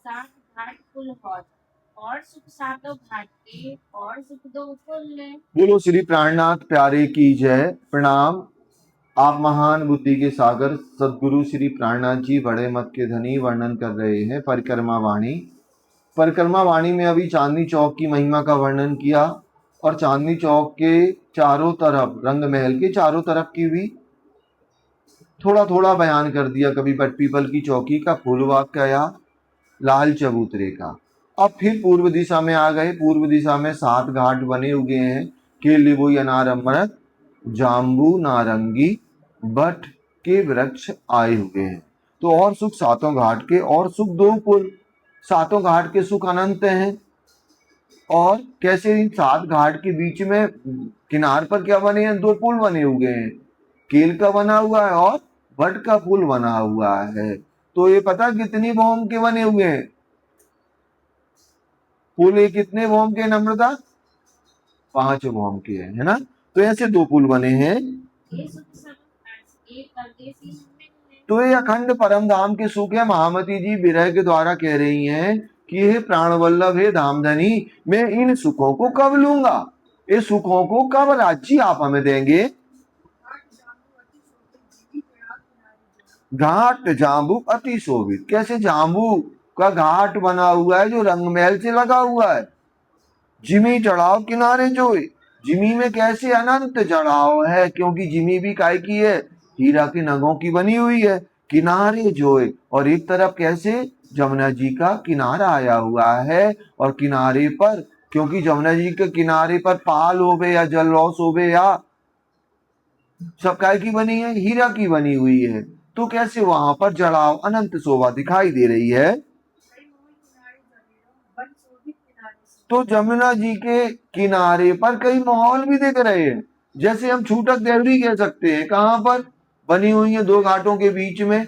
सात घाट कुल होत, और सुख सातों घाट के, और सुख दो फुल्ले। बोलो श्री प्राणनाथ प्यारे की जय। प्रणाम। आप महान बुद्धि के सागर सदगुरु श्री प्राणनाथ जी बड़े मत के धनी वर्णन कर रहे हैं परिक्रमा वाणी। परिक्रमा वाणी में अभी चांदनी चौक की महिमा का वर्णन किया और चांदनी चौक के चारों तरफ, रंग महल के चारों तरफ की भी थोड़ा थोड़ा बयान कर दिया। कभी बट पीपल की चौकी का फूलबाग का या लाल चबूतरे का। अब फिर पूर्व दिशा में आ गए। पूर्व दिशा में 7 घाट बने हुए हैं। केली बुई अनार अमरत, जाम्बू नारंगी बट के वृक्ष आए हुए हैं। तो और सुख सातों घाट के, और सुख दो पुल। सातों घाट के सुख अनंत हैं। और कैसे इन 7 घाट के बीच में किनार पर क्या बने हैं? 2 पुल बने हुए हैं। केल का बना हुआ है और बट का पुल बना हुआ है। तो ये पता कितनी भौम के बने हुए हैं? पुल ये कितने भौम के नम्रता? 5 भौम के हैं, है ना। तो ऐसे 2 पुल बने हैं। ये सुख सब घाट एक परदेसी मिलने। तो ये अखंड परम धाम के सुख है। महामती जी विरह के द्वारा कह रही हैं कि हे प्राण वल्लभ, हे धामधनी, मैं इन सुखों को कब लूंगा? ये सुखों को कब राज्य आप हमें देंगे? घाट जाम्बू अति शोभित। कैसे जाम्बू का घाट बना हुआ है जो रंगमहल से लगा हुआ है। जिमी चढ़ाव किनारे जोए। जिमी में कैसे अनंत चढ़ाव है, क्योंकि जिमी भी काय की है? हीरा के नगों की बनी हुई है। किनारे जोए, और एक तरफ कैसे जमुना जी का किनारा आया हुआ है। और किनारे पर, क्योंकि जमुना जी के किनारे पर पाल होवे या जलरौस होवे या सब काय की बनी है? हीरा की बनी हुई है। तो कैसे वहां पर जड़ाव अनंत शोभा दिखाई दे रही है। तो जमुना जी के किनारे पर कई महल भी दिख रहे हैं। जैसे हम छूटक देवरी कह सकते हैं। कहां पर बनी हुई है? 2 घाटों के बीच में।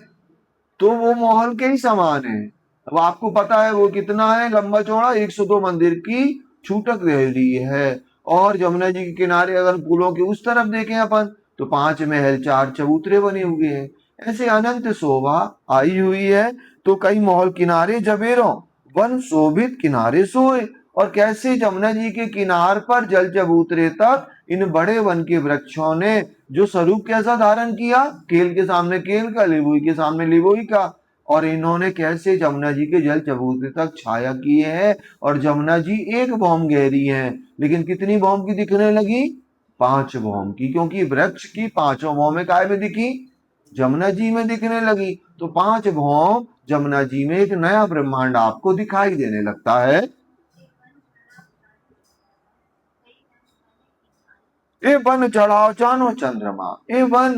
तो वो महल के ही समान है। अब आपको पता है वो कितना है लंबा चौड़ा? 102 मंदिर की छूटक देवरी है। और जमुना जी के किनारे अगर पुलों के उस तरफ देखें अपन, तो 5 महल 4 चबूतरे बने हुए हैं। ऐसे अनंत शोभा आई हुई है। तो कई महल किनारे जबेरों, वन शोभित किनारे सोए। और कैसे जमुना जी के किनार पर जल चबूतरे तक इन बड़े वन के वृक्षों ने जो स्वरूप कैसा धारण किया? केल के सामने केल का, लिबोई के सामने लिबोई का। और इन्होंने कैसे जमुना जी के जल चबूतरे तक छाया किए हैं। और जमुना जी 1 भौम गहरी है, लेकिन कितनी भौम की दिखने लगी? 5 भौम की, क्योंकि वृक्ष की 5 भौमें काय में दिखी? जमुना जी में दिखने लगी। तो 5 भौम जमुना जी में एक नया ब्रह्मांड आपको दिखाई देने लगता है। ए वन चढ़ाओ चानो चंद्रमा। ए वन,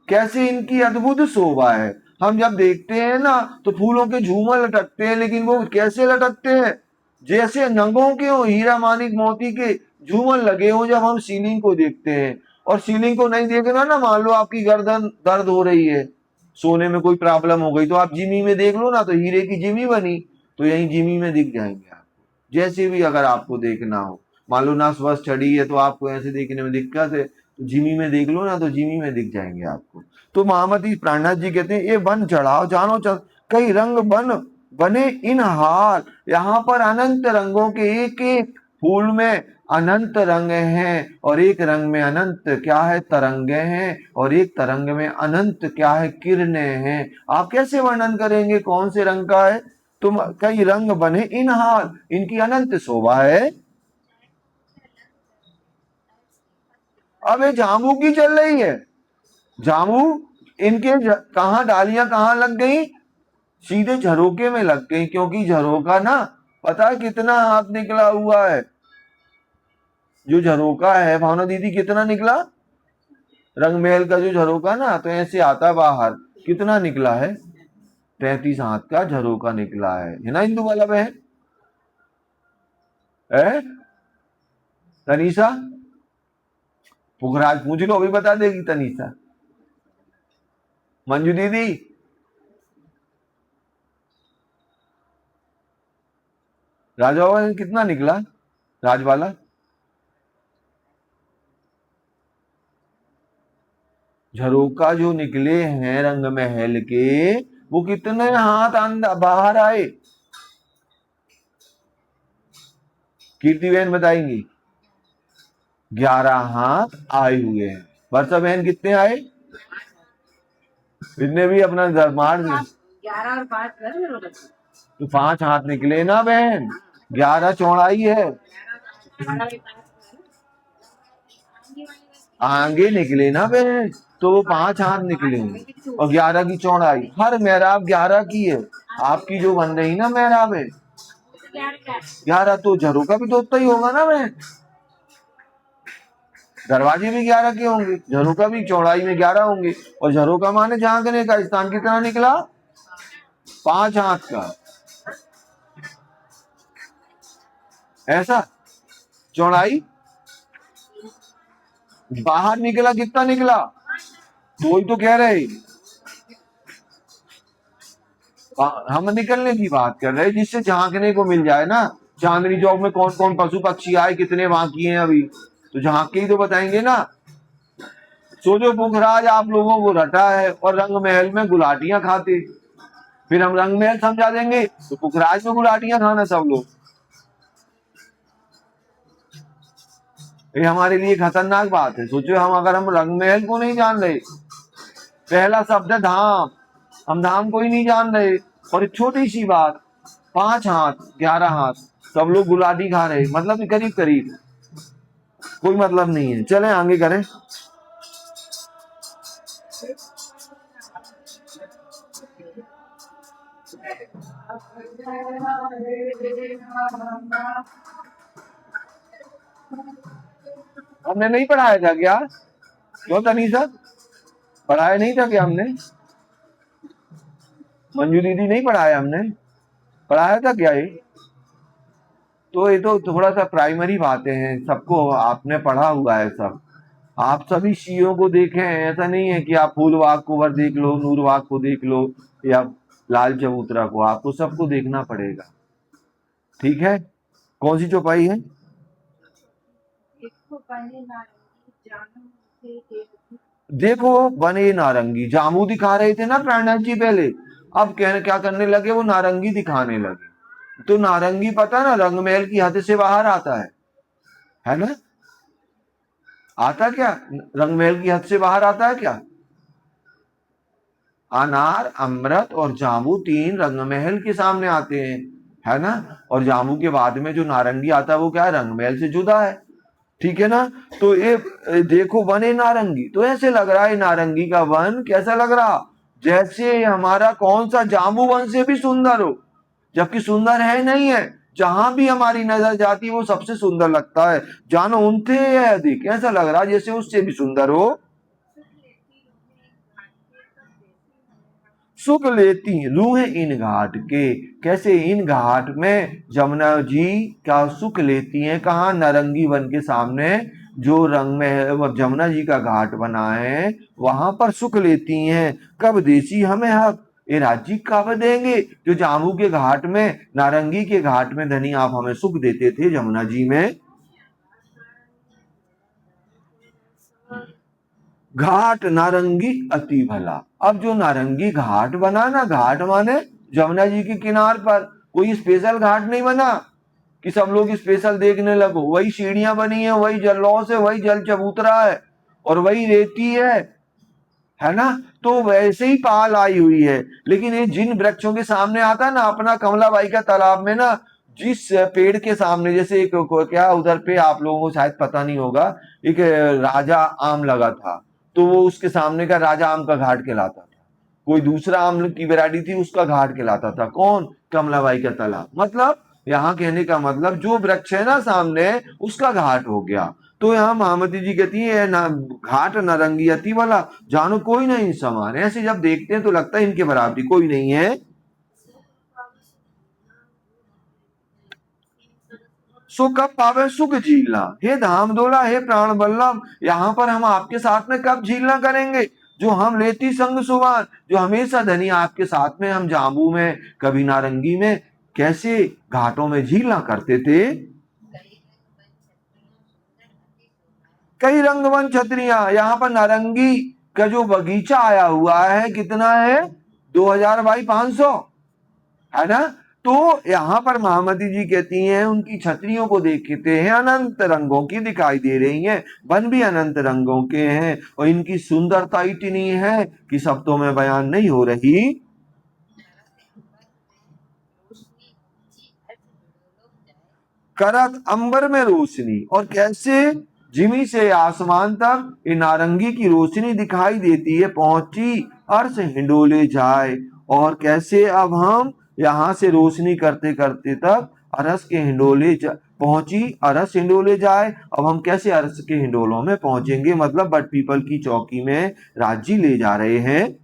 कैसे इनकी अद्भुत शोभा है। हम जब देखते हैं ना तो फूलों के झूमर लटकते हैं, लेकिन वो कैसे लटकते हैं? जैसे नंगों के हो, हीरा मानिक मोती के झूमर लगे हो। जब हम सीलिंग को देखते हैं, और सीलिंग को नहीं देखना ना, मान लो आपकी गर्दन दर्द हो रही है, सोने में कोई प्रॉब्लम हो गई, तो आप जिमी में देख लो ना, तो हीरे की जिमी बनी, तो यही जिमी में दिख जाएंगे आपको। जैसे भी अगर आपको देखना हो, मान लो नस वस चढ़ी है तो आपको ऐसे देखने में दिक्कत है, तो जिमी में देख लो ना, तो जिमी में दिख जाएंगे आपको। तो महामती प्राणनाथ जी कहते हैं ये वन चढ़ाओ जानो कई रंग बन बने इन हार। यहाँ पर अनंत रंगों के एक एक फूल में अनंत रंग हैं, और एक रंग में अनंत क्या है? तरंगे हैं। और एक तरंग में अनंत क्या है? किरणें हैं। आप कैसे वर्णन करेंगे कौन से रंग का है? तुम कई रंग बने इन हार, इनकी अनंत शोभा है। अब ये जामू की चल रही है। जामू इनके कहा डालियां कहाँ लग गई? सीधे झरोके में लग गई, क्योंकि झरोका ना, पता है कितना हाथ निकला हुआ है? जो झरोका है भावना दीदी, कितना निकला? रंगमहल का जो झरोका ना, तो ऐसे आता बाहर, कितना निकला है? 33 हाथ का झरोका निकला है ना इंदु वाला बहन? है तनीषा? पुखराज पूछ लो, अभी बता देगी तनीषा। मंजू दीदी, राजवाला कितना निकला? राजवाला झरोका जो निकले हैं रंग महल के, वो कितने हाथ अंदर बाहर आए? कीर्ति बहन बताएंगी। 11 हाथ आए हुए हैं। वर्षा बहन कितने आए? इतने भी अपना मार दे 11 और 5 कर तो 5 हाथ निकले ना बहन, 11 चौड़ाई है, आगे निकले ना बहन, तो वो 5 हाथ निकले और 11 की चौड़ाई। हर मेहराब 11 की है। आपकी जो बन रही ना मेहराब है 11, तो झरों का भी तो उतना ही होगा ना बहन। दरवाजे भी 11 के होंगे, झरों का भी चौड़ाई में 11 होंगे। और झरों का माने झांकने का स्थान कितना निकला? 5 हाथ का। ऐसा चौड़ाई बाहर निकला कितना निकला? तो ही तो कह रहे हम निकलने की बात कर रहे, जिससे झांकने को मिल जाए ना। चांदनी चौक में कौन कौन पशु पक्षी आए, कितने बाकी हैं अभी, तो झांक के ही तो बताएंगे ना। सोचो पुखराज आप लोगों को रटा है और रंग महल में गुलाटियां खाते, फिर हम रंग महल समझा देंगे तो पुखराज में गुलाटियां खाना सब लोग। ये हमारे लिए खतरनाक बात है। सोचो हम अगर हम रंग महल को नहीं जान रहे, पहला शब्द है धाम, हम धाम को ही नहीं जान रहे, और एक छोटी सी बात 5 हाथ 11 हाथ सब लोग गुलाटी खा रहे, मतलब करीब करीब कोई मतलब नहीं है। चलें आगे करें। हमने नहीं पढ़ाया था क्या? क्यों तनीषा, पढ़ाया नहीं था क्या हमने? मंजू दीदी नहीं पढ़ाया हमने? पढ़ाया था क्या ये? तो ये तो थोड़ा सा प्राइमरी बातें हैं, सबको आपने पढ़ा हुआ है सब। आप सभी सीओ को देखें, ऐसा नहीं है कि आप फूलबाग कुंवर देख लो, नूरबाग को देख लो या लाल चबूतरा को, आपको सबको देखना पड़ेगा। ठीक है, कौन सी चौपाई है? देखो बने नारंगी, जामू दिखा रहे थे ना प्राणनाथ जी पहले, अब क्या करने लगे, वो नारंगी दिखाने लगे। तो नारंगी पता ना रंग महल की हद से बाहर आता है ना? आता क्या रंग महल की हद से बाहर आता है क्या? अनार, अमृत और जामू 3 रंग महल के सामने आते हैं, है ना? और जामू के बाद में जो नारंगी आता है वो क्या है? रंग महल से जुदा है। ठीक है ना? तो ये देखो बने नारंगी, तो ऐसे लग रहा है नारंगी का वन कैसा लग रहा, जैसे हमारा कौन सा जामू वन से भी सुंदर हो, जबकि सुंदर है नहीं है। जहां भी हमारी नजर जाती है वो सबसे सुंदर लगता है, जानो उनसे अधिक ऐसा लग रहा है जैसे उससे भी सुंदर हो। सुख लेती रूहें इन घाट के, कैसे इन घाट में जमुना जी का सुख लेती हैं। कहा? नारंगी वन के सामने जो रंग में जमुना जी का घाट बना है वहां पर सुख लेती हैं। कब देसी हमें हक, ये राज्य कब देंगे जो जामू के घाट में, नारंगी के घाट में धनी आप हमें सुख देते थे जमुना जी में। घाट नारंगी अति भला। अब जो नारंगी घाट बना ना, घाट माने जमुना जी के किनार पर, कोई स्पेशल घाट नहीं बना कि सब लोग स्पेशल देखने लगो। वही सीढ़ियां बनी है, वही जलों से, वही जल चबूतरा है और वही रेती है ना? तो वैसे ही पाल आई हुई है। लेकिन ये जिन वृक्षों के सामने आता ना, अपना कमलाबाई का तालाब में ना, जिस पेड़ के सामने, जैसे एक क्या उधर पे आप लोगों को शायद पता नहीं होगा, एक राजा आम लगा था, तो वो उसके सामने का राजा आम का घाट कहलाता था। कोई दूसरा आम की वैरायटी थी, उसका घाट कहलाता था। कौन? कमलाबाई का तालाब। मतलब यहाँ कहने का मतलब जो वृक्ष है ना सामने, उसका घाट हो गया। तो यहाँ महामती जी कहती है ना, घाट नारंगी अति वाला, जानो कोई नहीं समान। ऐसे जब देखते हैं तो लगता है इनके बराबरी कोई नहीं है। सो कब पावे सुख झीलना, हे धाम दोला, हे प्राण बल्लभ, यहाँ पर हम आपके साथ में कब झीलना करेंगे, जो हम लेती संग सुवान, जो हमेशा धनी आपके साथ में, हम जाम्बू में कभी नारंगी में कैसे घाटों में झीलना करते थे। कई रंगवन छतरियां, यहाँ पर नारंगी का जो बगीचा आया हुआ है कितना है? 2000 बाई 500, है ना? तो यहाँ पर महामती जी कहती हैं उनकी छतरियों को देखते हैं अनंत रंगों की दिखाई दे रही हैं, वन भी अनंत रंगों के हैं और इनकी सुंदरता इतनी है कि शब्दों में बयान नहीं हो रही। करत अंबर में रोशनी, और कैसे जिमी से आसमान तक ये नारंगी की रोशनी दिखाई देती है, पहुंची अर्श हिंडोले जाए। और कैसे अब हम यहाँ से रोशनी करते करते तक अरस के हिंडोले पहुंची, अरस हिंडोले जाए। अब हम कैसे अरस के हिंडोलों में पहुंचेंगे, मतलब बट पीपल की चौकी में राजी ले जा रहे हैं।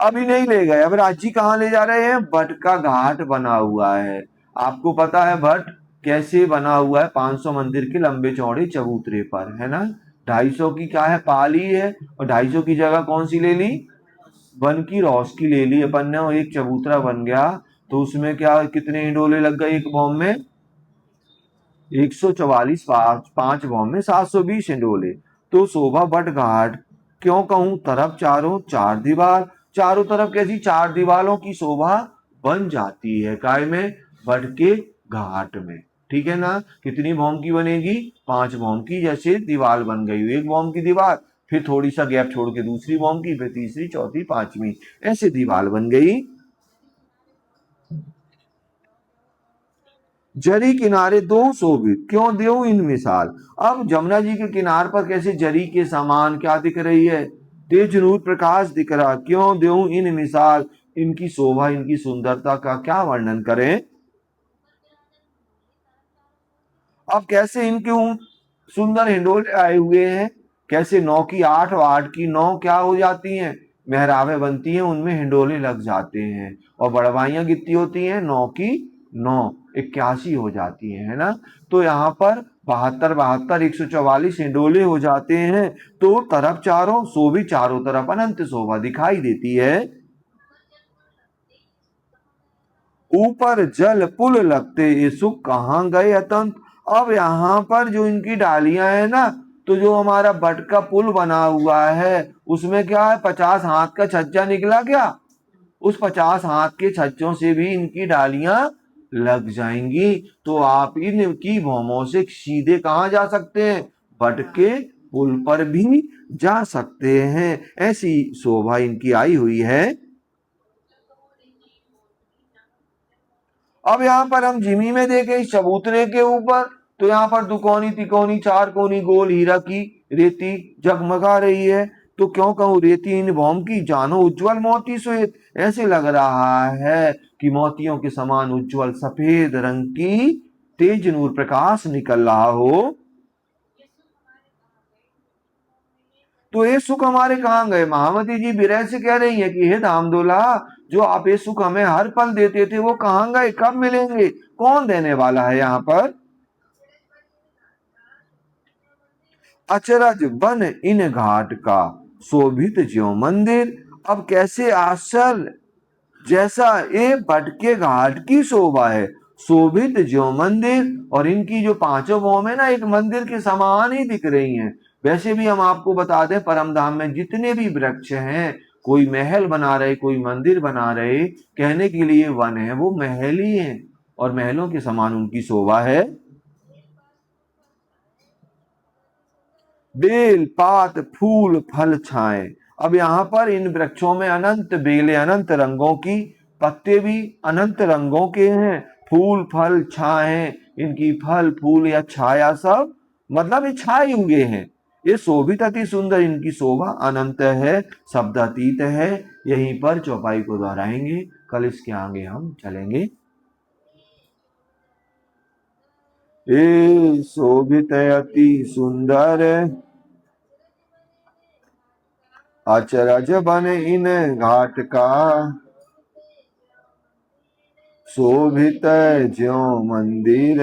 अभी नहीं ले गए, अब रांची कहाँ ले जा रहे हैं, भट्ट का घाट बना हुआ है। आपको पता है भट्ट कैसे बना हुआ है, 500 मंदिर के लंबे चौड़े चबूतरे पर, है ना। 250 की क्या है, पाली है, और 250 की जगह कौन सी ले ली, वन की रॉस की ले ली अपन ने, और एक चबूतरा बन गया। तो उसमें क्या कितने हिंडोले लग गए एक बॉम्ब में, 144, पांच बॉम्ब में 720 हिंडोले। तो शोभा भट्ट घाट क्यों कहूं, तरफ चारों चार दीवार, चारों तरफ कैसी चार दीवारों की शोभा बन जाती है, काय में, भट्ट के घाट में। ठीक है ना। कितनी बॉम्ब की बनेगी, 5 बॉम्ब की, जैसे दीवार बन गई, एक बॉम्ब की दीवार, फिर थोड़ी सा गैप छोड़ के दूसरी बॉम्ब की, फिर तीसरी, चौथी, पांचवी, ऐसे दीवार बन गई। जरी किनारे दो शोभित, क्यों देऊ इन मिसाल। अब जमुना जी के किनार पर कैसे जरी के समान क्या दिख रही है, तेज नूर प्रकाश दिख रहा, क्यों देऊ इन मिसाल, इनकी शोभा इनकी सुंदरता का क्या वर्णन करें। अब कैसे इनके सुंदर हिंडोले आए हुए हैं, कैसे 9 की 8 और 8 की 9 क्या हो जाती हैं, मेहराबें बनती हैं, उनमें हिंडोले लग जाते हैं, और बड़वाइयां कितनी होती हैं, 9 की 9, 81 हो जाती है ना। तो यहाँ पर 72 144 हिंडोले हो जाते हैं। तो तरफ चारों शोभी, चारों तरफ अनंत शोभा दिखाई देती है। ऊपर जल पुल लगते ये सुख कहाँ गए अतंत। अब यहाँ पर जो इनकी डालियां है ना, तो जो हमारा बट का पुल बना हुआ है उसमें क्या है, 50 हाथ का छज्जा निकला क्या, उस 50 हाथ के छज्जों से भी इनकी डालियां लग जाएंगी। तो आप इनकी भौमों से सीधे कहाँ जा सकते हैं, बट के पुल पर भी जा सकते हैं। ऐसी शोभा इनकी आई हुई है। अब यहाँ पर हम जिमी में देखें इस चबूतरे के ऊपर, तो यहाँ पर दुकोनी तिकोनी चार कोनी गोल हीरा की रेती जगमगा रही है। तो क्यों कहूं रेती इन भौम की, जानो उज्जवल मोती श्वेत, ऐसे लग रहा है कि मोतियों के समान उज्जवल सफेद रंग की तेज नूर प्रकाश निकल रहा हो। तो ये सुख हमारे कहाँ गए, महामती जी विरह से कह रही है कि हे धामदोला, जो आप ये सुख हमें हर पल देते थे वो कहाँ गए, कब मिलेंगे, कौन देने वाला है यहाँ पर। अचरज बन इन घाट का, शोभित ज्यों मंदिर। अब कैसे आश्चर्य, जैसा ये बट के घाट की शोभा है, शोभित ज्यों मंदिर, और इनकी जो पांचों भौम है ना एक मंदिर के समान ही दिख रही हैं। वैसे भी हम आपको बता दें परम धाम में जितने भी वृक्ष हैं, कोई महल बना रहे, कोई मंदिर बना रहे, कहने के लिए वन है, वो महल ही है, और महलों के समान उनकी शोभा है। बेल पात फूल फल छाए। अब यहाँ पर इन वृक्षों में अनंत बेले, अनंत रंगों की, पत्ते भी अनंत रंगों के हैं, फूल फल छाए, इनकी फल फूल या छाया सब मतलब ये छाए हुए हैं। ये शोभित अति सुंदर, इनकी शोभा अनंत है, शब्दातीत है। यहीं पर चौपाई को दोहराएंगे, कल इसके आगे हम चलेंगे। ए शोभित अति सुंदर, अचरज बन इन घाट का, शोभित ज्यों मंदिर,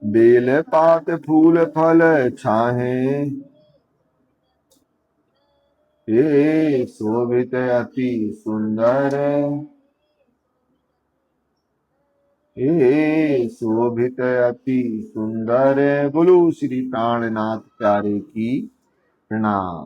बेल पात फूल फल छाहे। ये शोभित अति सुंदर, ये शोभित अति सुंदर। बोलो श्री प्राणनाथ प्यारे की प्रणाम।